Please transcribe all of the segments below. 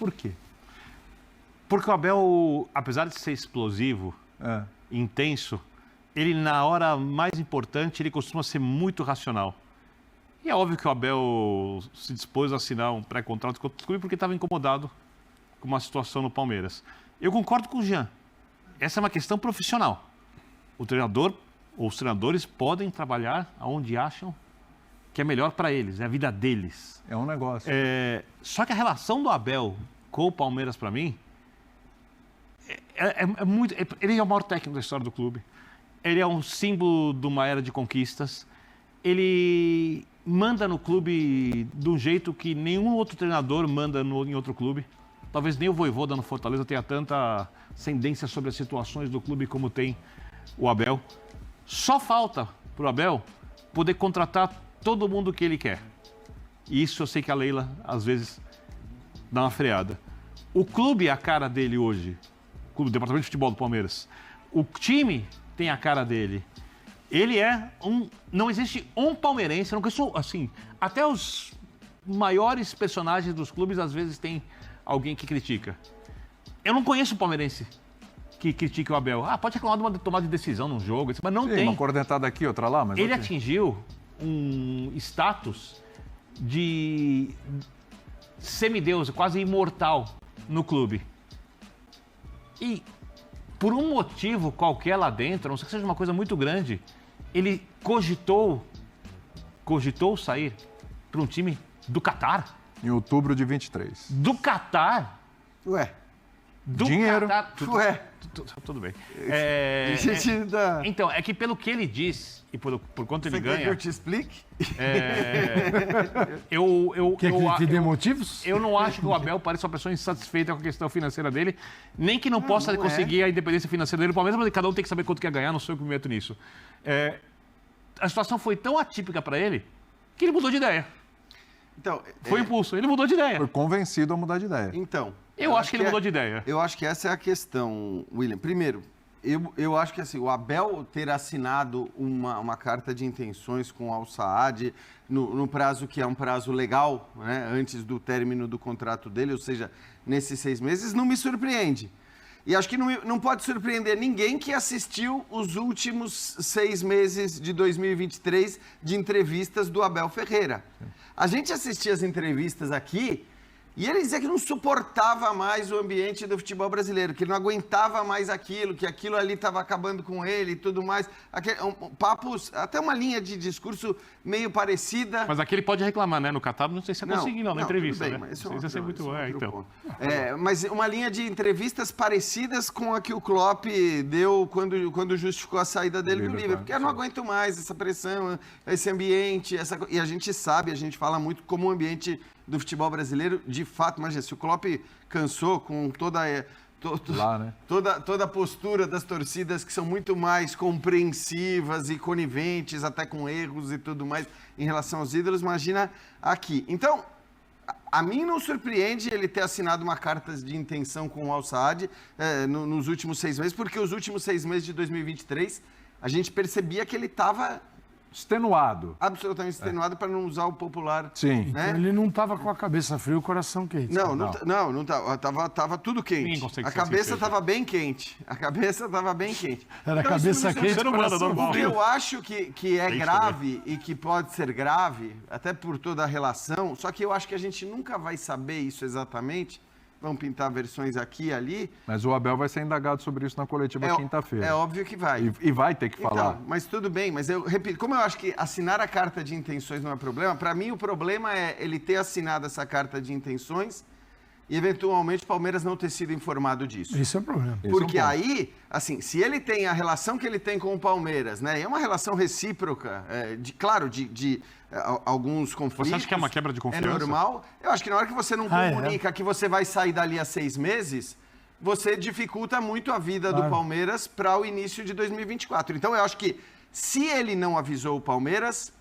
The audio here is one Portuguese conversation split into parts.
Por quê? Porque o Abel, apesar de ser explosivo, intenso, ele na hora mais importante, ele costuma ser muito racional. E é óbvio que o Abel se dispôs a assinar um pré-contrato com o clube porque estava incomodado com uma situação no Palmeiras. Eu concordo com o Jean. Essa é uma questão profissional. O treinador ou os treinadores podem trabalhar aonde acham que é melhor para eles, é a vida deles. É um negócio. Só que a relação do Abel com o Palmeiras, para mim, é muito... Ele é o maior técnico da história do clube. Ele é um símbolo de uma era de conquistas. Ele manda no clube de um jeito que nenhum outro treinador manda em outro clube. Talvez nem o Vojvoda no Fortaleza tenha tanta ascendência sobre as situações do clube como tem o Abel. Só falta para o Abel poder contratar todo mundo que ele quer. E isso eu sei que a Leila, às vezes, dá uma freada. O clube é a cara dele hoje. O departamento de futebol do Palmeiras. O time tem a cara dele. Ele é não existe um palmeirense, eu não conheço, assim, até os maiores personagens dos clubes às vezes tem alguém que critica. Eu não conheço um palmeirense que critique o Abel. Pode reclamar de uma tomada de decisão num jogo, mas não tem. Uma cornetada aqui, outra lá, mas ele atingiu um status de semideus, quase imortal no clube. E por um motivo qualquer lá dentro, a não sei que seja uma coisa muito grande, ele cogitou sair para um time do Catar. Em outubro de 23. Do Catar? Ué. Do dinheiro. Catar. Ué. Tudo bem. Então, é que pelo que ele diz e por quanto ele ganha... Você quer que eu te explique? Quer que te dê motivos? Eu não acho que o Abel pareça uma pessoa insatisfeita com a questão financeira dele, nem que não possa conseguir a independência financeira dele. O Palmeiras, mas cada um tem que saber quanto quer ganhar, não sei o que me meto nisso. A situação foi tão atípica para ele que ele mudou de ideia. Então, foi impulso, ele mudou de ideia. Foi convencido a mudar de ideia. Então... Eu acho que ele mudou de ideia. Eu acho que essa é a questão, William. Primeiro, eu acho que assim, o Abel ter assinado uma carta de intenções com o Al Saad no prazo que é um prazo legal, né, antes do término do contrato dele, ou seja, nesses 6 meses, não me surpreende. E acho que não pode surpreender ninguém que assistiu os últimos 6 meses de 2023 de entrevistas do Abel Ferreira. A gente assistia as entrevistas aqui e ele dizia que não suportava mais o ambiente do futebol brasileiro, que ele não aguentava mais aquilo, que aquilo ali estava acabando com ele e tudo mais. Papos, até uma linha de discurso meio parecida. Mas aqui ele pode reclamar, né? No Catar, não sei se é conseguiu, na entrevista. Bem, né? Mas não sei se é muito bom. Então. Mas uma linha de entrevistas parecidas com a que o Klopp deu quando justificou a saída dele do Liverpool. Porque eu não aguento mais essa pressão, esse ambiente, e a gente sabe, a gente fala muito como o ambiente do futebol brasileiro, de fato, imagina, se o Klopp cansou com toda a postura das torcidas que são muito mais compreensivas e coniventes, até com erros e tudo mais, em relação aos ídolos, imagina aqui. Então, a mim não surpreende ele ter assinado uma carta de intenção com o Al Saad nos últimos 6 meses, porque os últimos 6 meses de 2023, a gente percebia que ele estava... extenuado. Absolutamente extenuado, para não usar o popular. Sim. Né? Então ele não estava com a cabeça fria e o coração quente. Não estava. Tava tudo quente. A cabeça estava bem quente. Era a cabeça quente. O que eu acho que é grave e que pode ser grave, até por toda a relação, só que eu acho que a gente nunca vai saber isso exatamente. Vão pintar versões aqui e ali. Mas o Abel vai ser indagado sobre isso na coletiva quinta-feira. É óbvio que vai. E vai ter que falar. Então, mas tudo bem, mas eu repito, como eu acho que assinar a carta de intenções não é problema, para mim o problema é ele ter assinado essa carta de intenções e eventualmente o Palmeiras não ter sido informado disso. Esse é o problema. Porque aí, assim, se ele tem a relação que ele tem com o Palmeiras, né, é uma relação recíproca, de alguns conflitos. Você acha que é uma quebra de confiança? É normal. Eu acho que na hora que você não comunica que você vai sair dali a 6 meses, você dificulta muito a vida do Palmeiras para o início de 2024. Então, eu acho que se ele não avisou o Palmeiras,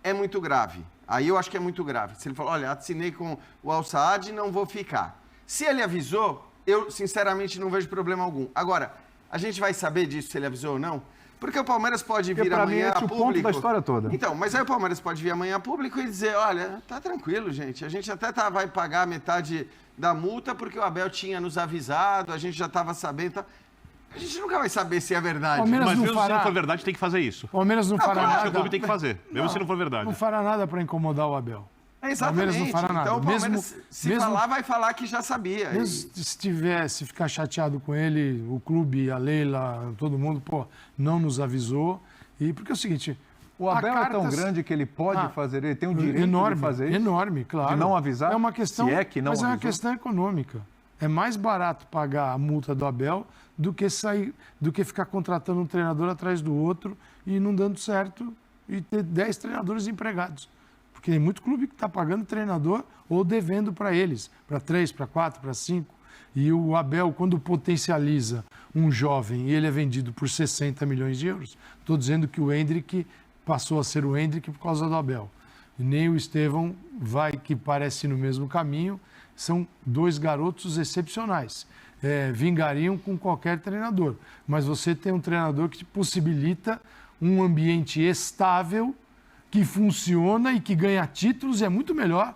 é muito grave. Aí eu acho que é muito grave. Se ele falou, olha, assinei com o Al Saad e não vou ficar. Se ele avisou, eu sinceramente não vejo problema algum. Agora, a gente vai saber disso, se ele avisou ou não? Porque o Palmeiras pode vir pra amanhã mim, esse a é o público... ponto da história toda. Então, mas aí o Palmeiras pode vir amanhã a público e dizer, olha, tá tranquilo, gente. A gente até vai pagar metade da multa porque o Abel tinha nos avisado, a gente já estava sabendo... Tá... A gente nunca vai saber se é verdade. Palmeiras Mas não mesmo se fará. não for verdade, tem que fazer isso. Palmeiras não fará Acho que o nada. clube tem que fazer, mesmo se não for verdade. Não fará nada para incomodar o Abel. Exatamente. Palmeiras não fará nada. Então o Palmeiras, Mesmo- se mesmo- falar, vai falar que já sabia. Mesmo se ficar chateado com ele, o clube, a Leila, todo mundo, pô, não nos avisou. E porque é o seguinte... O a Abel é tão cartas- grande que ele pode fazer, ele tem o direito enorme, de fazer isso. enorme, claro. De não avisar? É uma questão, Se é que não mas é uma avisou? questão econômica. É mais barato pagar a multa do Abel do que ficar contratando um treinador atrás do outro e não dando certo e ter 10 treinadores empregados. Porque tem muito clube que está pagando treinador ou devendo para eles, para 3, para 4, para 5. E o Abel, quando potencializa um jovem e ele é vendido por 60 milhões de euros, estou dizendo que o Endrick passou a ser o Endrick por causa do Abel. E nem o Estevão vai, que parece no mesmo caminho. São dois garotos excepcionais. Vingariam com qualquer treinador. Mas você tem um treinador que te possibilita um ambiente estável, que funciona e que ganha títulos, e é muito melhor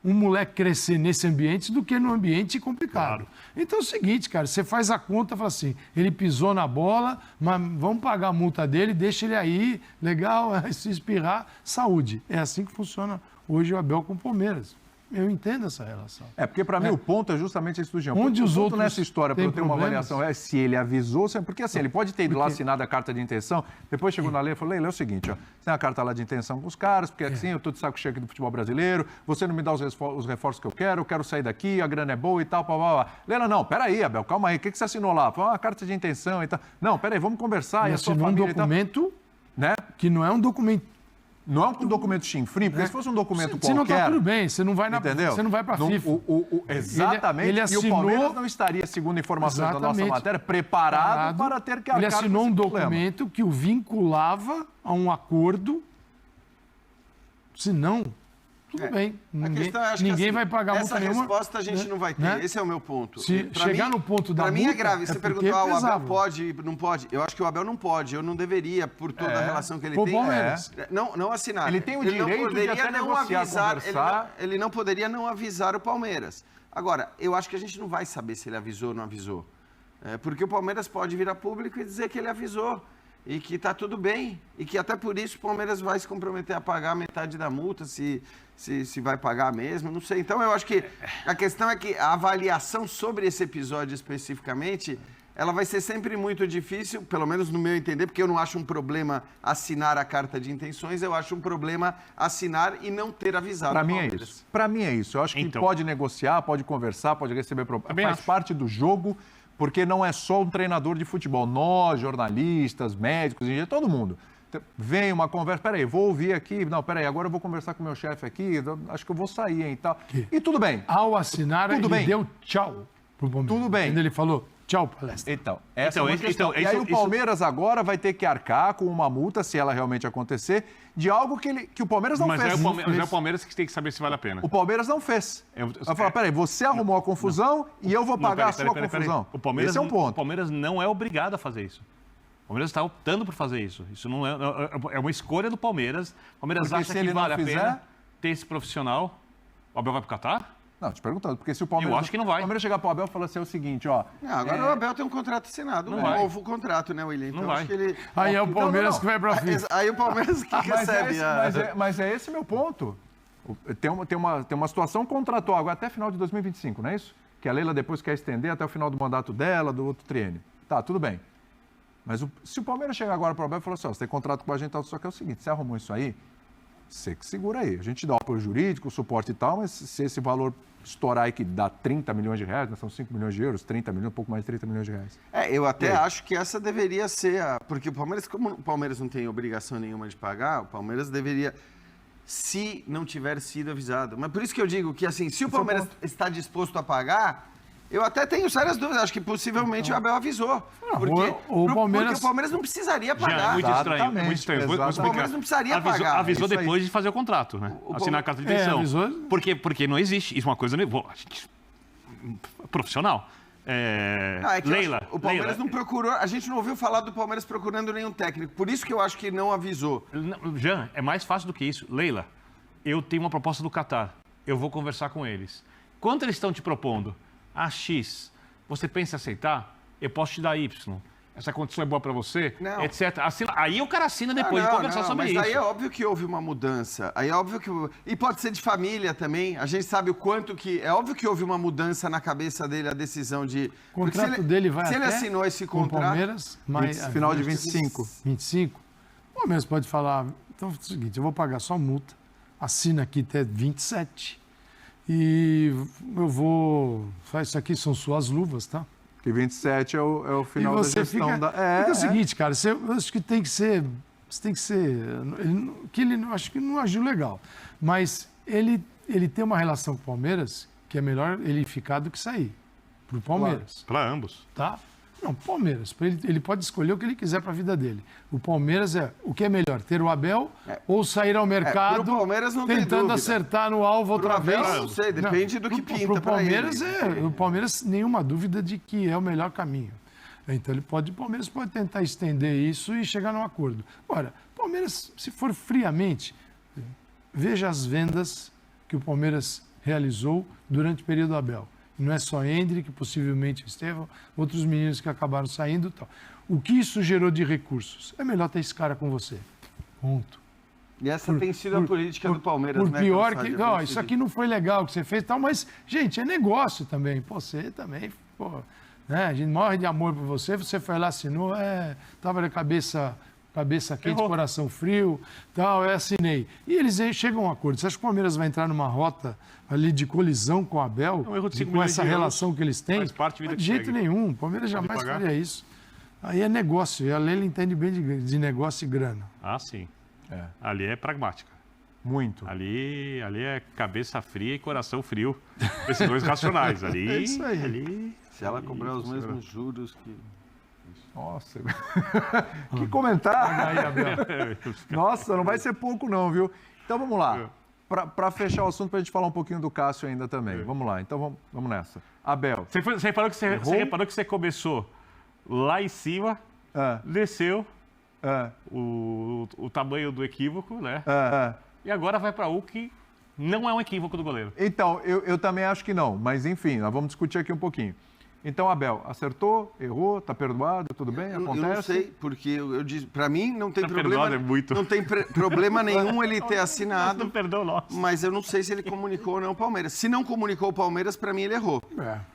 um moleque crescer nesse ambiente do que num ambiente complicado. Claro. Então é o seguinte, cara, você faz a conta e fala assim, ele pisou na bola, mas vamos pagar a multa dele, deixa ele aí, legal, se espirrar, saúde. É assim que funciona hoje o Abel com o Palmeiras. Eu entendo essa relação. Porque para mim o ponto é justamente esse do Jean. Onde o os ponto outros nessa história, para têm eu ter uma problemas? avaliação, é se ele avisou, porque assim, ele pode ter ido lá assinado a carta de intenção, depois chegou na lei e falou, Leila, é o seguinte, ó, você tem a carta lá de intenção com os caras, porque assim, eu tô de saco cheio aqui do futebol brasileiro, você não me dá os reforços que eu quero sair daqui, a grana é boa e tal, blá. Leila, não, peraí, Abel, calma aí, o que você assinou lá? Foi uma carta de intenção e tal. Não, peraí, vamos conversar, e a sua assinou um família e tal. documento Né? que não é um documento. Não é um documento chinfrim, porque se fosse um documento Se não qualquer... tá tudo bem, você não vai na, Entendeu? você não vai para a FIFA. Exatamente. Ele E assinou... o Palmeiras não estaria, segundo informações da nossa Exatamente. matéria, preparado para ter que arcar Ele assinou com um esse problema. documento que o vinculava a um acordo. Se não, tudo bem. Ninguém vai pagar multa nenhuma. Essa resposta a gente não vai ter. Né? Esse é o meu ponto. Se Pra chegar mim, no ponto da Para mim é multa, grave. é Você porque perguntou, o pesava. Abel pode, não pode? Eu acho que o Abel não pode. Eu não deveria, por toda a relação que ele Pô, tem. Palmeiras. Não assinar. Ele tem o não direito de poderia até não negociar, avisar, conversar. ele não poderia não avisar o Palmeiras. Agora, eu acho que a gente não vai saber se ele avisou ou não avisou. Porque o Palmeiras pode vir a público e dizer que ele avisou. E que está tudo bem. E que até por isso o Palmeiras vai se comprometer a pagar metade da multa, se vai pagar mesmo, não sei. Então eu acho que a questão é que a avaliação sobre esse episódio especificamente, ela vai ser sempre muito difícil, pelo menos no meu entender, porque eu não acho um problema assinar a carta de intenções, eu acho um problema assinar e não ter avisado. Para o mim é Palmeiras. isso. Para mim é isso. Eu acho que Então. pode negociar, pode conversar, pode receber proposta. Também Faz acho. parte do jogo, porque não é só um treinador de futebol. Nós, jornalistas, médicos, engenheiros, todo mundo. Vem uma conversa, peraí, vou ouvir aqui, não, peraí, agora eu vou conversar com o meu chefe aqui, acho que eu vou sair, hein, e tal. E tudo bem. Ao assinar, Tudo ele bem. deu tchau pro Palmeiras. Tudo bem. Quando ele falou tchau, palestra. Então, essa é uma Então, questão. E aí o Palmeiras agora vai ter que arcar com uma multa, se ela realmente acontecer, de algo que o Palmeiras não Mas fez. é o Palmeiras que tem que saber se vale a pena. O Palmeiras não fez. Vai falar, peraí, você arrumou a confusão e eu vou pagar a sua confusão. O Palmeiras, Esse é um ponto. O Palmeiras não é obrigado a fazer isso. O Palmeiras está optando por fazer isso. Isso não é uma escolha do Palmeiras. O Palmeiras Porque acha se que ele não vale a fizer- pena ter esse profissional. O Abel vai pro Catar? Não, te perguntando, porque se o Palmeiras... Eu acho que não vai. O Palmeiras chegar pro Abel e falar assim, é o seguinte, ó... Não, agora o Abel tem um contrato assinado, Não um vai. novo contrato, né, William? Então Não acho vai. que ele... Aí é o Palmeiras não. que vai pra FIFA. Aí o Palmeiras que recebe Mas é esse meu ponto. Tem uma situação contratual agora até final de 2025, não é isso? Que a Leila depois quer estender até o final do mandato dela, do outro triênio. Tá, tudo bem. Mas se o Palmeiras chegar agora pro Abel e falar assim, ó, você tem contrato com a gente, só que é o seguinte, você arrumou isso aí, você que segura aí. A gente dá o apoio jurídico, o suporte e tal, mas se esse valor estourar aí que dá 30 milhões de reais, né, são 5 milhões de euros, 30 milhões, um pouco mais de 30 milhões de reais. Eu até acho que essa deveria ser a... Porque o Palmeiras, como o Palmeiras não tem obrigação nenhuma de pagar, o Palmeiras deveria, se não tiver sido avisado. Mas por isso que eu digo que, assim, se o Palmeiras está disposto a pagar, eu até tenho sérias dúvidas. Acho que possivelmente o Abel avisou. Porque o Palmeiras- o Palmeiras não precisaria Já, pagar. é muito estranho. É Exatamente, muito estranho. Vou exatamente. explicar. O Palmeiras não precisaria avisou, pagar. Avisou Isso aí. depois de fazer o contrato, né? Assinar a carta de intenção. avisou. Porque não existe. Isso é uma coisa... A gente, profissional. É que Leila. O Palmeiras Leila. não procurou. A gente não ouviu falar do Palmeiras procurando nenhum técnico. Por isso que eu acho que não avisou. Jean, é mais fácil do que isso. Leila, eu tenho uma proposta do Catar. Eu vou conversar com eles. Quanto eles estão te propondo? X. Você pensa em aceitar? Eu posso te dar Y. Essa condição é boa para você? Não. Etc. Aí o cara assina depois de conversar sobre isso. Mas aí é óbvio que houve uma mudança. Aí é óbvio que... E pode ser de família também. A gente sabe o quanto que... É óbvio que houve uma mudança na cabeça dele, a decisão de... O contrato dele vai se até ele assinou esse com o contrato... Palmeiras, mas Final de 25. 25. O Palmeiras pode falar, então é o seguinte, eu vou pagar só multa, assina aqui até 27 e eu vou... Isso aqui são suas luvas, tá? Que 27 é o final da gestão fica, da... Fica o seguinte, cara, eu acho que tem que ser... Você tem que ser... acho que não agiu legal, mas ele tem uma relação com o Palmeiras que é melhor ele ficar do que sair pro Palmeiras. Para ambos. Tá? Não, Palmeiras. Ele pode escolher o que ele quiser para a vida dele. O Palmeiras o que é melhor, ter o Abel ou sair ao mercado pro Palmeiras não tem tentando dúvida. acertar no alvo outra Abel, vez? não sei, depende do que pinta pro pra Palmeiras ele. o Palmeiras, nenhuma dúvida de que é o melhor caminho. Então o Palmeiras pode tentar estender isso e chegar num acordo. Agora, o Palmeiras, se for friamente, veja as vendas que o Palmeiras realizou durante o período Abel. Não é só Hendrick, possivelmente Estevão, outros meninos que acabaram saindo e tal. O que isso gerou de recursos? É melhor ter esse cara com você. Ponto. E essa tem sido a política do Palmeiras, Por né? pior Calçade? que... isso aqui não foi legal o que você fez e tal, mas, gente, é negócio também. Pô, você também, pô... Né? A gente morre de amor por você, você foi lá, assinou, tava de cabeça quente, coração frio, tal, assinei. E eles chegam a um acordo. Você acha que o Palmeiras vai entrar numa rota ali de colisão com o Abel? Um erro de 5 com milhões essa de euros, relação que eles têm? faz parte da vida De que jeito segue. nenhum. O Palmeiras jamais pagar. faria isso. Aí é negócio. E a Leila entende bem de negócio e grana. Ah, sim. É. Ali é pragmática. Muito. Ali é cabeça fria e coração frio. Esses dois racionais. Ali, É isso aí. Ali, Se ela cobrar os mesmos juros que... Nossa. Que comentário. Aí, Abel. Nossa, não vai ser pouco não, viu? Então vamos lá. Para fechar o assunto, para a gente falar um pouquinho do Cássio ainda também. Vamos lá, então vamos nessa. Abel. Você reparou que você reparou que você começou lá em cima, desceu o tamanho do equívoco, né? E agora vai para o que não é um equívoco do goleiro. Então, eu também acho que não, mas enfim, nós vamos discutir aqui um pouquinho. Então, Abel, acertou, errou, tá perdoado, tudo bem? Acontece? Eu não sei, porque eu disse, para mim não tem Tá problema, perdoado, é muito. não tem problema nenhum ele ter assinado, Não perdão nosso. mas eu não sei se ele comunicou ou não o Palmeiras. Se não comunicou o Palmeiras, para mim ele errou.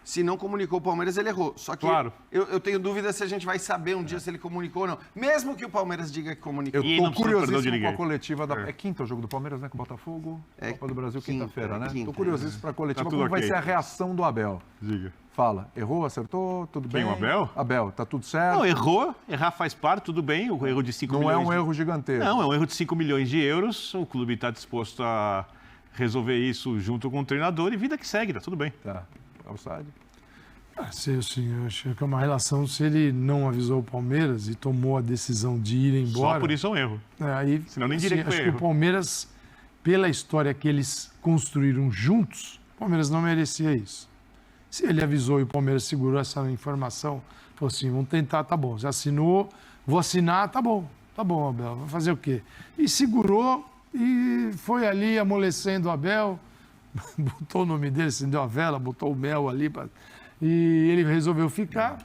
Se não comunicou o Palmeiras, ele errou. Só que Claro. eu tenho dúvida se a gente vai saber um dia se ele comunicou ou não. Mesmo que o Palmeiras diga que comunicou. Eu E não tô precisa perdão de curiosíssimo com a ninguém. coletiva da... É quinta o jogo do Palmeiras, né? Com o Botafogo. Copa do Brasil, quinta, quinta-feira, né? quinta, Tô curiosíssimo para a coletiva. Tá tudo Como vai ok. ser a reação do Abel? Diga. Fala, errou, acertou, tudo Quem, bem? o Abel? Abel, tá tudo certo? Não, errou. Errar faz parte, tudo bem. O erro de 5 Não milhões. é um erro gigantesco. Não, é um erro de 5 milhões de euros. O clube está disposto a resolver isso junto com o treinador e vida que segue, tá tudo bem. Tá. Calçade. Eu acho que é uma relação, se ele não avisou o Palmeiras e tomou a decisão de ir embora... Só por isso é um erro. Aí, Senão nem diria que foi acho que erro. o Palmeiras, pela história que eles construíram juntos, o Palmeiras não merecia isso. Se ele avisou e o Palmeiras segurou essa informação, falou assim, vamos tentar, tá bom, já assinou, vou assinar, tá bom, Abel, vai fazer o quê? E segurou e foi ali amolecendo o Abel, botou o nome dele, acendeu a vela, botou o mel ali, e ele resolveu ficar.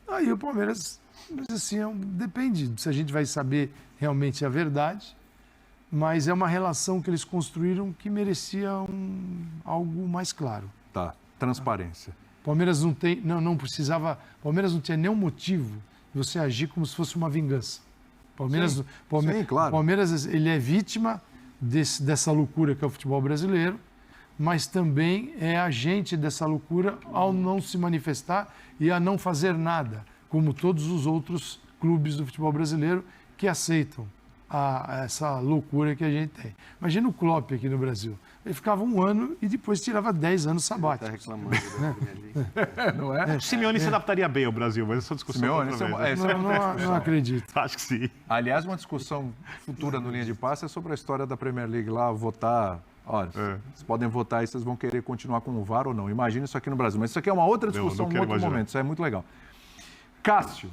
Aí o Palmeiras, mas assim, depende se a gente vai saber realmente a verdade, mas é uma relação que eles construíram que merecia algo mais claro. Tá. Transparência. Palmeiras não precisava, Palmeiras não tinha nenhum motivo de você agir como se fosse uma vingança. Palmeiras, sim, claro. Palmeiras, ele é vítima dessa loucura que é o futebol brasileiro, mas também é agente dessa loucura ao não se manifestar e a não fazer nada, como todos os outros clubes do futebol brasileiro que aceitam essa loucura que a gente tem. Imagina o Klopp aqui no Brasil. Ele ficava 1 ano e depois tirava 10 anos Tá sabáticos. reclamando da Premier League. Não é? O Simeone se adaptaria bem ao Brasil, mas essa discussão Simeone, é outra isso é vez, uma- né? Não acredito. Acho que sim. Aliás, uma discussão futura no Linha de Passe é sobre a história da Premier League lá, votar Olha, vocês podem votar aí, vocês vão querer continuar com o VAR ou não. Imagina isso aqui no Brasil. Mas isso aqui é uma outra discussão, um outro momento. Isso é muito legal. Cássio.